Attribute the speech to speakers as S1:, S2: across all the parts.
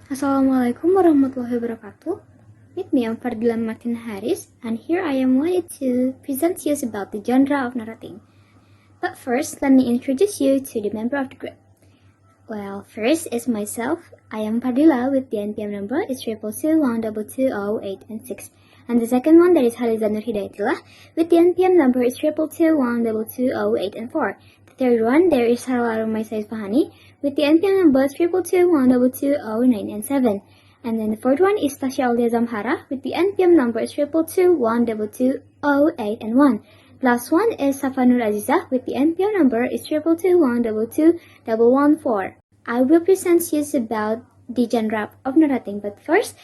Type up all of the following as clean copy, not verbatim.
S1: Assalamualaikum warahmatullahi wabarakatuh. With me, I'm Fardila Martin Harris, and here I am wanted to present you about the genre of narrating. But first, let me introduce you to the member of the group. Well, first is myself. I am Fardila with the NPM number is 2221220 and 6. And the second one, that is Haliza Nur Hidayatullah with the NPM number is 2221220 and 4. The third one, there is Sarala Rumaisa Isfahani with the NPM number 2221220 and 7. And then the fourth one is Tasha Aulia Zamhara with the NPM number is 2221220 and 1. Last one is Safanur Aziza with the NPM number is 222122114. I will present you about the genre of narrating, but first,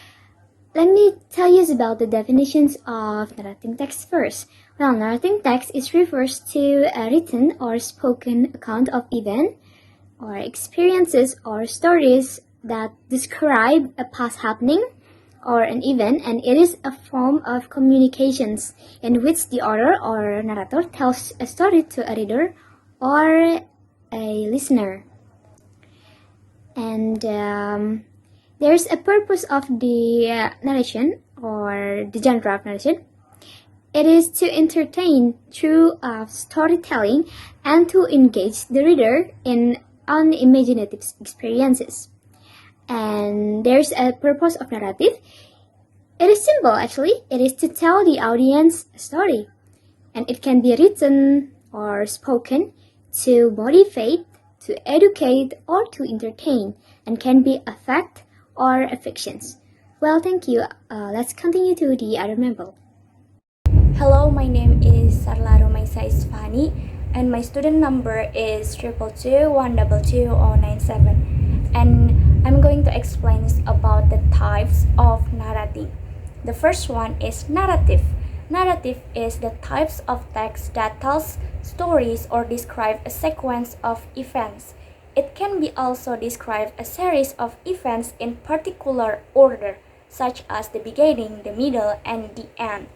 S1: let me tell you about the definitions of narrating text first. Well, narrating text refers to a written or spoken account of event or experiences or stories that describe a past happening or an event, and it is a form of communications in which the author or narrator tells a story to a reader or a listener. And there's a purpose of the narration or the genre of narration. It is to entertain through storytelling and to engage the reader in unimaginative experiences. And there's a purpose of narrative. It is simple actually. It is to tell the audience a story. And it can be written or spoken to motivate, to educate, or to entertain, and can be a fact or a fictions. Well, thank you. Let's continue to the other member.
S2: Hello, my name is Sarla Romaisa Isfani, and my student number is 222122097. And I'm going to explain about the types of narrating. The first one is narrative. Narrative is the types of text that tells stories or describe a sequence of events. It can be also describe a series of events in particular order, such as the beginning, the middle, and the end.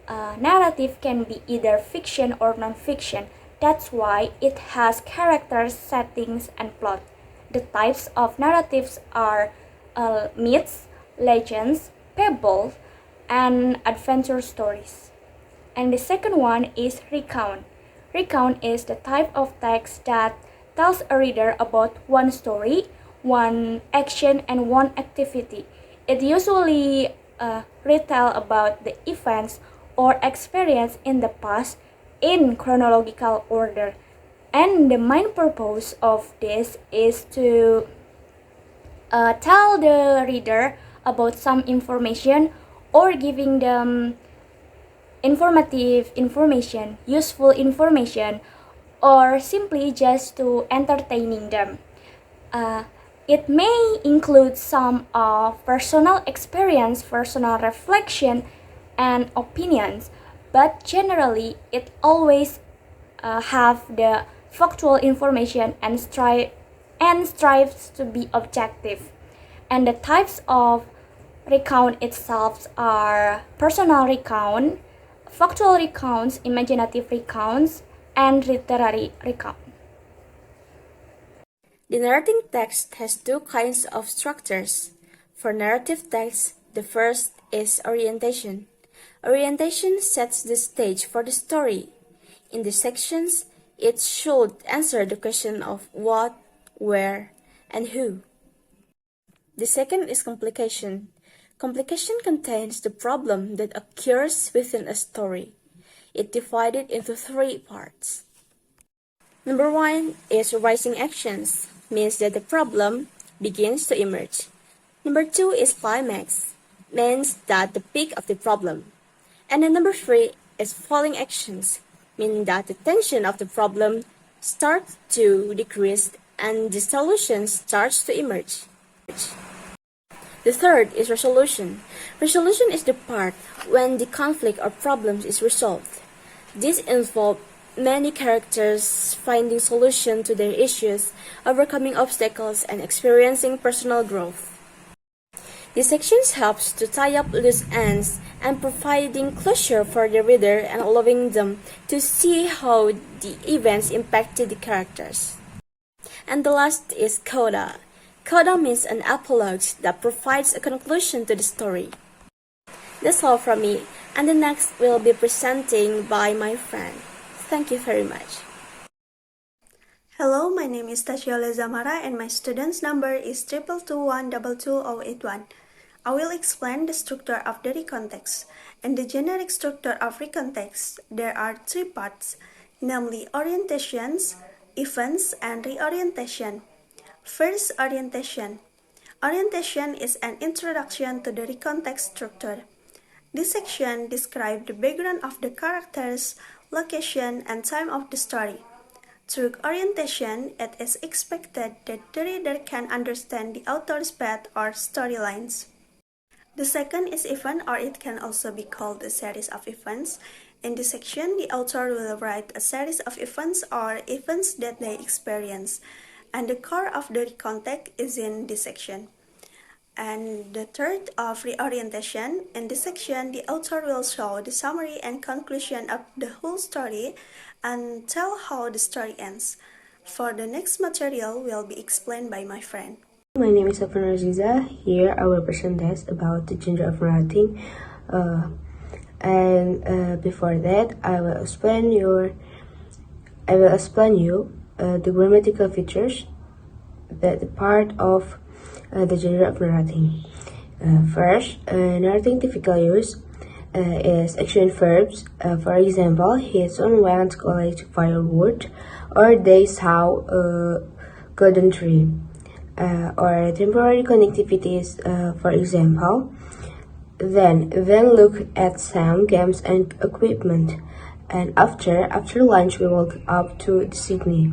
S2: Narrative can be either fiction or non-fiction. That's why it has characters, settings, and plot. The types of narratives are myths, legends, fables, and adventure stories. And the second one is recount. Recount is the type of text that tells a reader about one story, one action, and one activity. It usually retell about the events or experience in the past in chronological order. And the main purpose of this is to tell the reader about some information or giving them informative information, useful information, or simply just to entertaining them. It may include some of personal experience, personal reflection, and opinions, but generally it always have the factual information and strives to be objective. And the types of recount itself are personal recount, factual recounts, imaginative recounts, and literary recount.
S3: The narrating text has two kinds of structures. For narrative text, the first is orientation. Orientation sets the stage for the story. In the sections, it should answer the question of what, where, and who. The second is complication. Complication contains the problem that occurs within a story. It divided into three parts. Number one is rising actions, means that the problem begins to emerge. Number two is climax, means that the peak of the problem. And then number three is falling actions, meaning that the tension of the problem starts to decrease and the solution starts to emerge. The third is resolution. Resolution is the part when the conflict or problems is resolved. This involves many characters finding solution to their issues, overcoming obstacles, and experiencing personal growth. These sections helps to tie up loose ends and providing closure for the reader and allowing them to see how the events impacted the characters. And the last is coda. Coda means an epilogue that provides a conclusion to the story. That's all from me, and the next will be presenting by my friend. Thank you very much.
S4: Hello, my name is Tasyola Zamara and my student's number is 222122081. I will explain the structure of the recontext. In the generic structure of recontext, there are three parts, namely orientations, events, and reorientation. First, orientation. Orientation is an introduction to the recontext structure. This section describes the background of the characters, location, and time of the story. Through orientation, it is expected that the reader can understand the author's path or storylines. The second is event, or it can also be called a series of events. In this section, the author will write a series of events or events that they experience, and the core of the context is in this section. And the third of reorientation, in this section, the author will show the summary and conclusion of the whole story and tell how the story ends. For the next material will be explained by my friend.
S5: My name is Afan Aziza. Here I will present this about the genre of narrating. Before that, I will explain you the grammatical features that the part of the genre of narrating. First, narrating typical use is action verbs. For example, he soon went to collect firewood, or they saw a golden tree. Or temporary connectivities, for example, then look at some games and equipment, and after lunch we walk up to Sydney.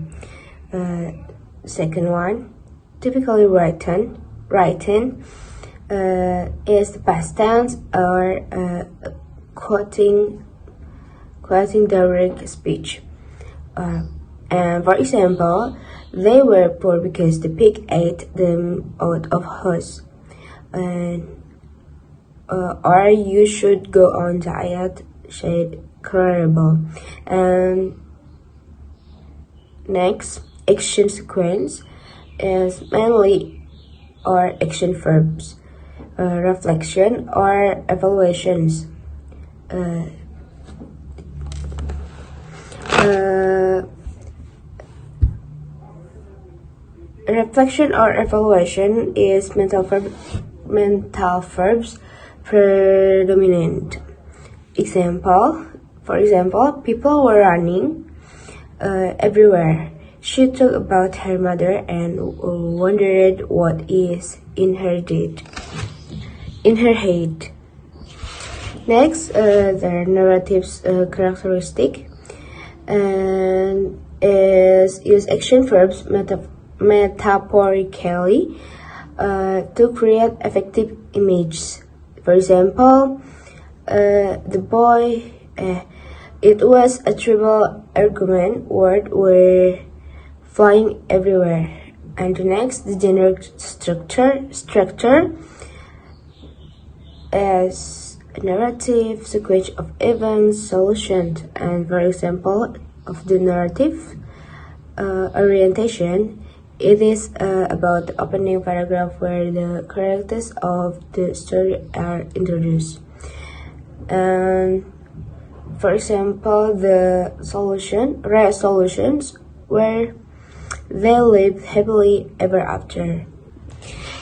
S5: Second one, typically written is the past tense, or quoting direct speech. And for example, they were poor because the pig ate them out of house. Or you should go on diet, said Clarabelle. And next, action sequence is mainly or action verbs, reflection or evaluations. Reflection or evaluation is mental verbs predominant. For example, people were running everywhere. She talked about her mother and wondered what is in her head. Next, the narrative's characteristic and is use action verbs metaphorically to create effective images. For example, the boy, it was a trivial argument, words were flying everywhere. And the next, the generic structure as a narrative sequence of events, solutions, and for example of the narrative orientation, it is about the opening paragraph where the characters of the story are introduced. And for example, the solutions where they live happily ever after.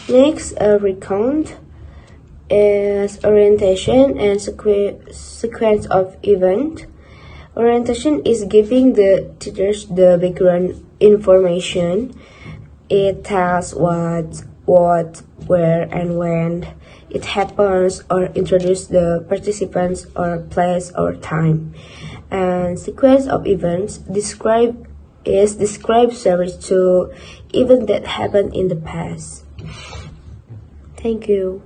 S5: Next, recount is orientation and sequence of event. Orientation is giving the teachers the background information. It tells what, where, and when it happens, or introduce the participants or place or time. And sequence of events describes series to events that happened in the past. Thank you.